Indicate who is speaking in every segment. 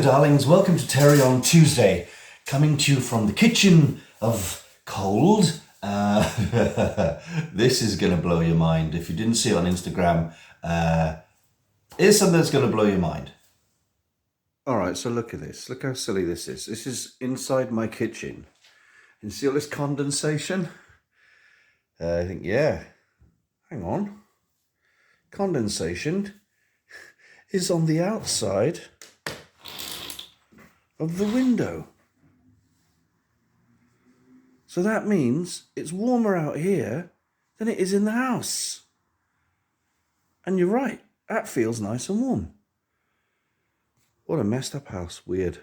Speaker 1: darlings, welcome to Terry on Tuesday, coming to you from the kitchen of cold. This is going to blow your mind. If you didn't see it on Instagram, here's something that's going to blow your mind. All right, so look at this. Look how silly this is. This is inside my kitchen. You see all this condensation? I think, yeah. Hang on. Condensation is on the outside of the window. So that means it's warmer out here than it is in the house. And you're right, that feels nice and warm. What a messed up house, weird.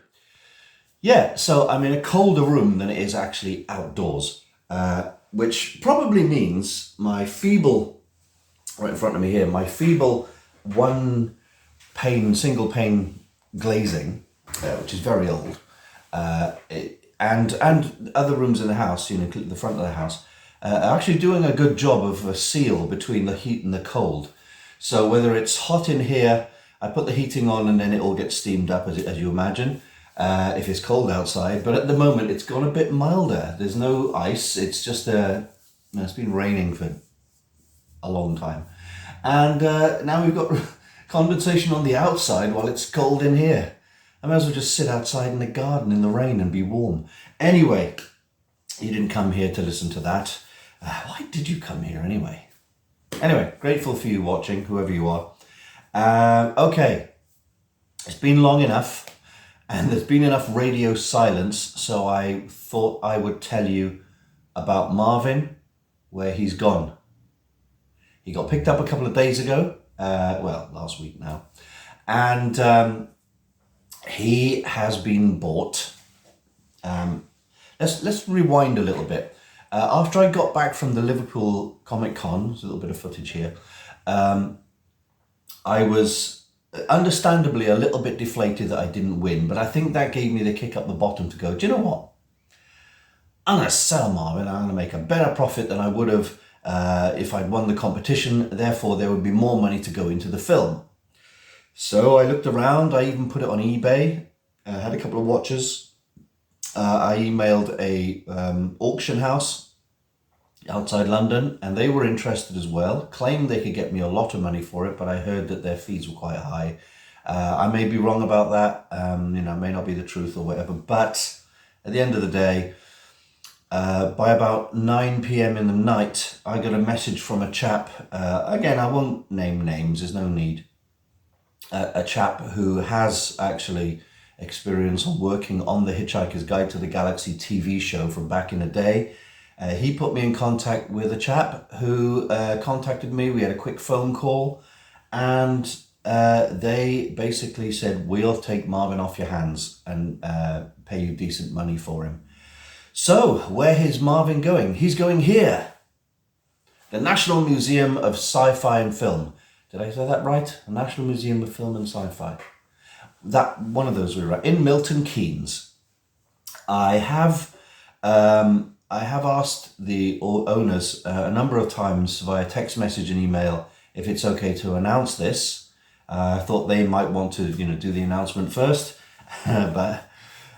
Speaker 1: Yeah, so I'm in a colder room than it is actually outdoors, which probably means my feeble, right in front of me here, my feeble single pane glazing, which is very old, and other rooms in the house, including the front of the house, are actually doing a good job of a seal between the heat and the cold. So whether it's hot in here, I put the heating on and then it all gets steamed up as you imagine, if it's cold outside. But at the moment it's gone a bit milder. There's no ice. It's just it's been raining for a long time. And now we've got condensation on the outside while it's cold in here. I might as well just sit outside in the garden in the rain and be warm. Anyway, you didn't come here to listen to that. Why did you come here anyway? Anyway, grateful for you watching, whoever you are. Okay, it's been long enough and there's been enough radio silence, so I thought I would tell you about Marvin, where he's gone. He got picked up a couple of days ago, last week now, and he has been bought. Let's rewind a little bit. After I got back from the Liverpool Comic Con, there's a little bit of footage here, I was understandably a little bit deflated that I didn't win, but I think that gave me the kick up the bottom to go, do you know what? I'm going to sell Marvin. I'm going to make a better profit than I would have if I'd won the competition. Therefore, there would be more money to go into the film. So I looked around. I even put it on eBay. I had a couple of watchers. I emailed a auction house outside London, and they were interested as well. Claimed they could get me a lot of money for it, but I heard that their fees were quite high. I may be wrong about that. It may not be the truth or whatever. But at the end of the day, by about 9 p.m. in the night, I got a message from a chap. Again, I won't name names. There's no need. A chap who has actually experience of working on the Hitchhiker's Guide to the Galaxy TV show from back in the day. He put me in contact with a chap who contacted me. We had a quick phone call, and they basically said, we'll take Marvin off your hands and pay you decent money for him. So where is Marvin going? He's going here. The National Museum of Sci-Fi and Film. Did I say that right? The National Museum of Film and Sci-Fi. That one of those we were right. In Milton Keynes. I have asked the owners a number of times via text message and email if it's okay to announce this. I thought they might want to, do the announcement first, but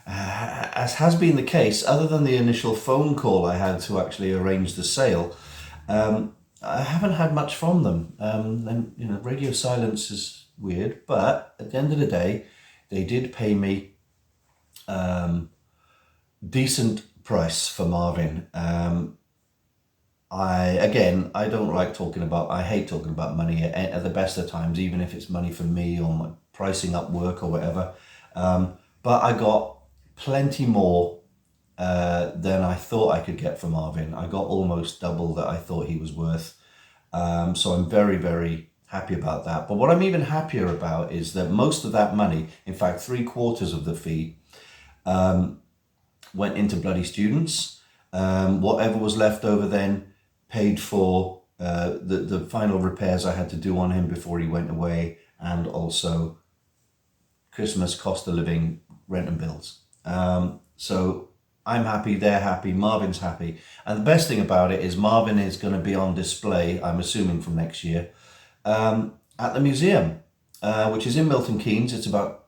Speaker 1: as has been the case, other than the initial phone call I had to actually arrange the sale, I haven't had much from them. And radio silence is weird, but at the end of the day, they did pay me decent price for Marvin. I hate talking about money at the best of times, even if it's money for me or my pricing up work or whatever. But I got plenty more than I thought I could get for Marvin. I got almost double that I thought he was worth. So I'm very, very happy about that. But what I'm even happier about is that most of that money, in fact, 3/4 of the fee, went into bloody students. Whatever was left over then paid for the final repairs I had to do on him before he went away, and also Christmas, cost of living, rent and bills. So I'm happy, they're happy, Marvin's happy. And the best thing about it is Marvin is going to be on display, I'm assuming from next year, at the museum, which is in Milton Keynes. It's about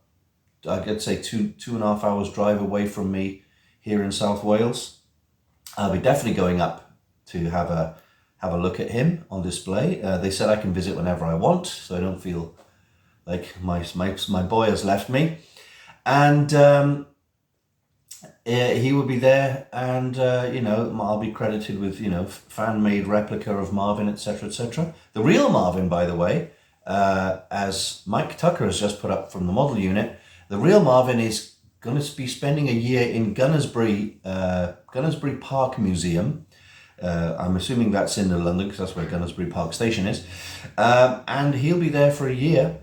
Speaker 1: I'd say 2.5 hours drive away from me here in South Wales. I'll be definitely going up to have a look at him on display. They said I can visit whenever I want, so I don't feel like my boy has left me. And he will be there, and I'll be credited with fan-made replica of Marvin, etc., etc. The real Marvin, by the way, as Mike Tucker has just put up from the model unit, the real Marvin is going to be spending a year in Gunnersbury Park Museum. I'm assuming that's in London, because that's where Gunnersbury Park Station is, and he'll be there for a year.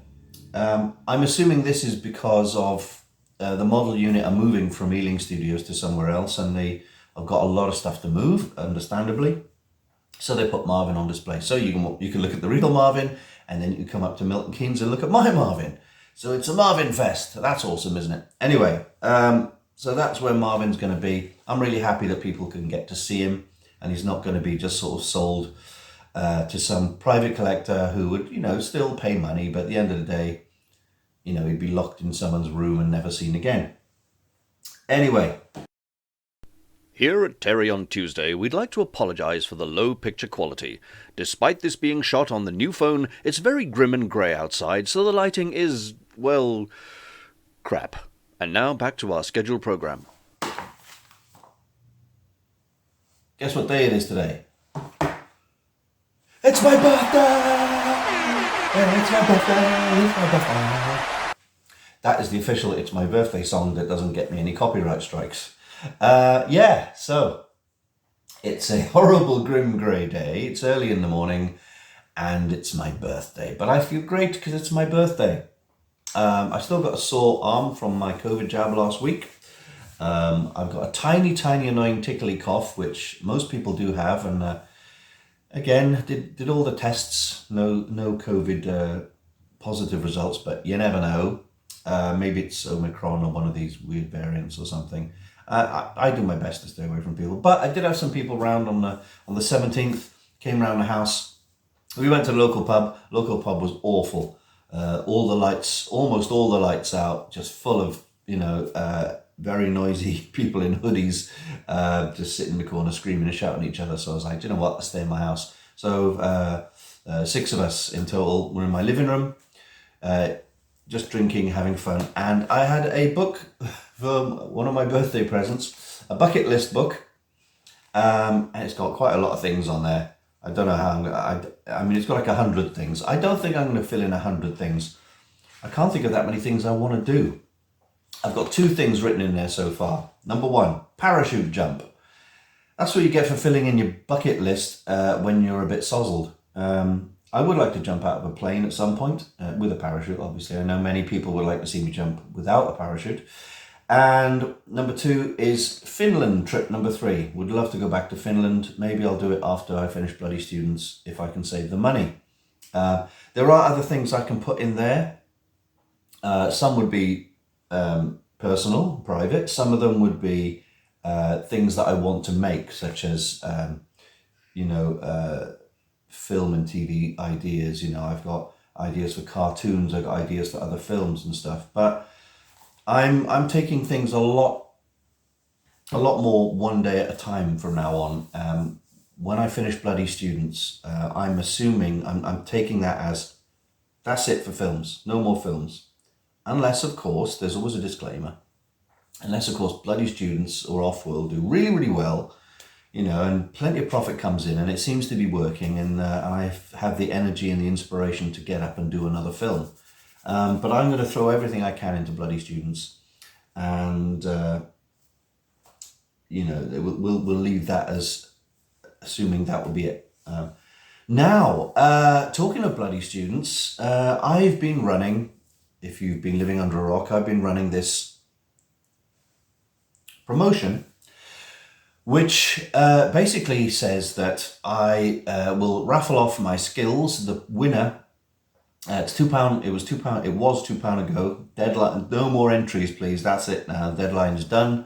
Speaker 1: I'm assuming this is because of the model unit are moving from Ealing Studios to somewhere else, and they have got a lot of stuff to move, understandably. So they put Marvin on display. So you can look at the real Marvin, and then you can come up to Milton Keynes and look at my Marvin. So it's a Marvin fest. That's awesome, isn't it? Anyway, so that's where Marvin's going to be. I'm really happy that people can get to see him, and he's not going to be just sort of sold to some private collector who would, still pay money, but at the end of the day, he'd be locked in someone's room and never seen again. Anyway.
Speaker 2: Here at Terry on Tuesday, we'd like to apologise for the low picture quality. Despite this being shot on the new phone, it's very grim and grey outside, so the lighting is, well, crap. And now back to our scheduled programme.
Speaker 1: Guess what day it is today? It's my birthday! It's my birthday! It's my birthday! That is the official It's My Birthday song that doesn't get me any copyright strikes. So it's a horrible grim grey day. It's early in the morning and it's my birthday. But I feel great because it's my birthday. I still got a sore arm from my COVID jab last week. I've got a tiny, tiny annoying tickly cough, which most people do have. And again, did all the tests, no COVID positive results, but you never know. Maybe it's Omicron or one of these weird variants or something. I do my best to stay away from people, but I did have some people round on the 17th. Came round the house. We went to the local pub. Local pub was awful. Almost all the lights out, just full of very noisy people in hoodies, just sitting in the corner screaming and shouting at each other. So I was like, do you know what? Let's stay in my house. So 6 of us in total were in my living room. Just drinking, having fun, and I had a book for one of my birthday presents, a bucket list book, and it's got quite a lot of things on there. I don't know how it's got like 100 things. I don't think I'm going to fill in 100 things. I can't think of that many things I want to do. I've got 2 things written in there so far. Number 1, parachute jump. That's what you get for filling in your bucket list when you're a bit sozzled. I would like to jump out of a plane at some point with a parachute, obviously. I know many people would like to see me jump without a parachute. And number 2 is Finland trip number 3. Would love to go back to Finland. Maybe I'll do it after I finish Bloody Students if I can save the money. There are other things I can put in there. Some would be personal, private. Some of them would be things that I want to make, such as, film and TV ideas. I've got ideas for cartoons, I've got ideas for other films and stuff, but I'm taking things a lot more one day at a time from now on. When I finish Bloody Students, I'm assuming I'm taking that as that's it for films, no more films, unless of course there's always a disclaimer, unless of course Bloody Students or Off-World do really, really well, and plenty of profit comes in, and it seems to be working, and I have the energy and the inspiration to get up and do another film. But I'm going to throw everything I can into Bloody Students, and we'll leave that as assuming that will be it. Now, talking of Bloody Students, I've been running. If you've been living under a rock, I've been running this promotion, which basically says that I will raffle off my skills. The winner, it's £2. It was £2. It was £2 ago. Deadline. No more entries, please. That's it now. Deadline's done.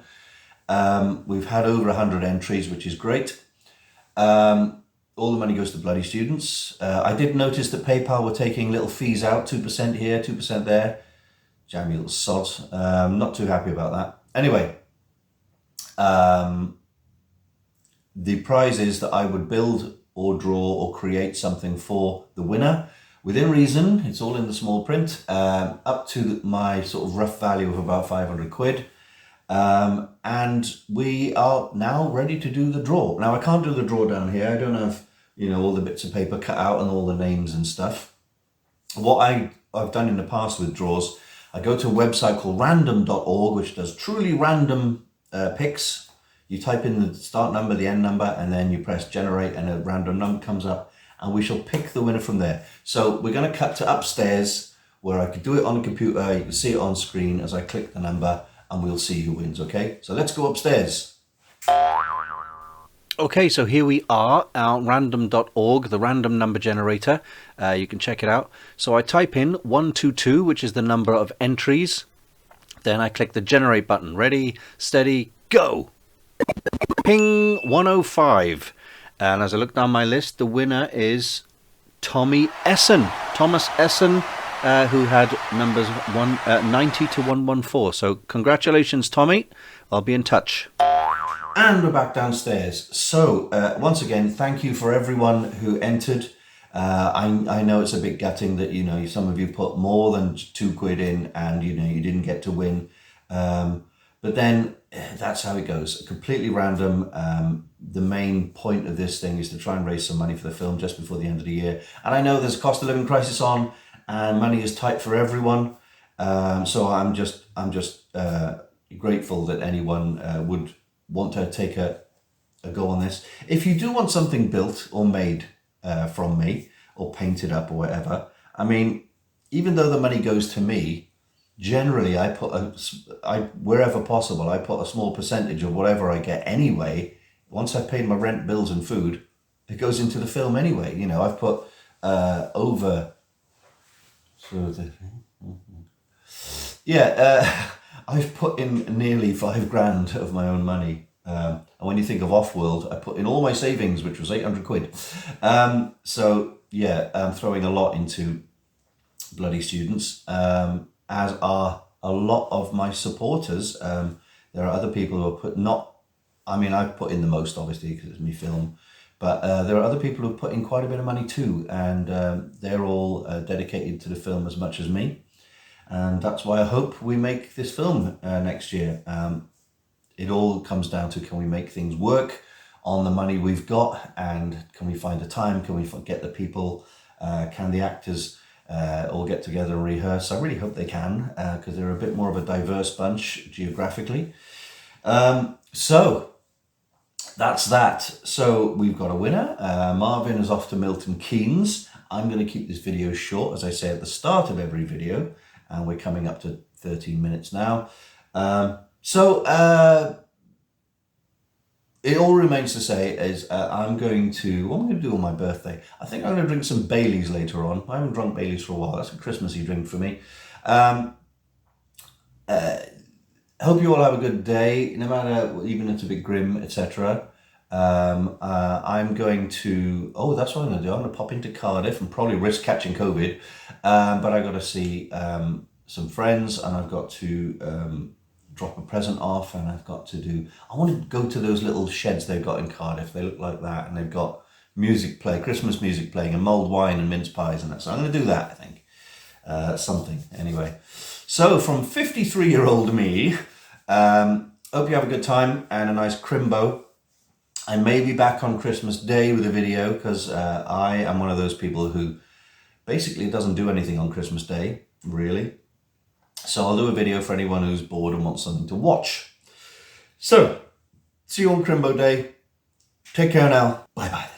Speaker 1: We've had over 100 entries, which is great. All the money goes to Bloody Students. I did notice that PayPal were taking little fees out, 2% here, 2% there. Jammy little sods. Not too happy about that. Anyway, the prize is that I would build or draw or create something for the winner within reason. It's all in the small print, up to my sort of rough value of about 500 quid. And we are now ready to do the draw. Now I can't do the draw down here. I don't have, you know, all the bits of paper cut out and all the names and stuff. What I've done in the past with draws, I go to a website called random.org, which does truly random picks. You type in the start number, the end number, and then you press generate and a random number comes up and we shall pick the winner from there. So we're going to cut to upstairs where I could do it on a computer. You can see it on screen as I click the number and we'll see who wins, okay? So let's go upstairs.
Speaker 2: Okay, so here we are, our random.org, the random number generator. You can check it out. So I type in 122, which is the number of entries. Then I click the generate button. Ready, steady, go. Ping, 105. And as I look down my list, the winner is Thomas Essen, who had numbers 90 to 114. So congratulations, Tommy. I'll be in touch.
Speaker 1: And we're back downstairs. So once again, thank you for everyone who entered. I know it's a bit gutting that, you know, some of you put more than 2 quid in and, you know, you didn't get to win. But then that's how it goes. Completely random. The main point of this thing is to try and raise some money for the film just before the end of the year. And I know there's a cost of living crisis on and money is tight for everyone. So I'm just grateful that anyone would want to take a go on this. If you do want something built or made from me or painted up or whatever, I mean, even though the money goes to me, generally I put wherever possible, I put a small percentage of whatever I get anyway. Once I've paid my rent, bills and food, it goes into the film anyway. You know, I've put I've put in nearly 5 grand of my own money. And when you think of Off-World, I put in all my savings, which was 800 quid. So yeah, I'm throwing a lot into bloody students, as are a lot of my supporters. There are other people who have put I've put in the most, obviously, because it's me film. But there are other people who've put in quite a bit of money too. And they're all dedicated to the film as much as me. And that's why I hope we make this film next year. It all comes down to, can we make things work on the money we've got, and can we find the time, can we get the people, can the actors all get together and rehearse? I really hope they can, because they're a bit more of a diverse bunch geographically. So that's that. So we've got a winner. Marvin is off to Milton Keynes. I'm going to keep this video short, as I say at the start of every video, and we're coming up to 13 minutes now. It all remains to say is what I'm going to do on my birthday. I think I'm going to drink some Baileys later on. I haven't drunk Baileys for a while. That's a Christmassy drink for me. Hope you all have a good day, no matter, even if it's a bit grim, etc. I'm going to, that's what I'm going to do. I'm going to pop into Cardiff and probably risk catching COVID. But I got to see some friends, and I've got to drop a present off, and I want to go to those little sheds they've got in Cardiff. They look like that, and they've got Christmas music playing, and mulled wine and mince pies and that. So I'm going to do that, I think. Something, anyway. So from 53-year-old me, hope you have a good time and a nice crimbo. I may be back on Christmas Day with a video, because I am one of those people who basically doesn't do anything on Christmas Day, really. So I'll do a video for anyone who's bored and wants something to watch. So, see you on Crimbo Day. Take care now. Bye-bye.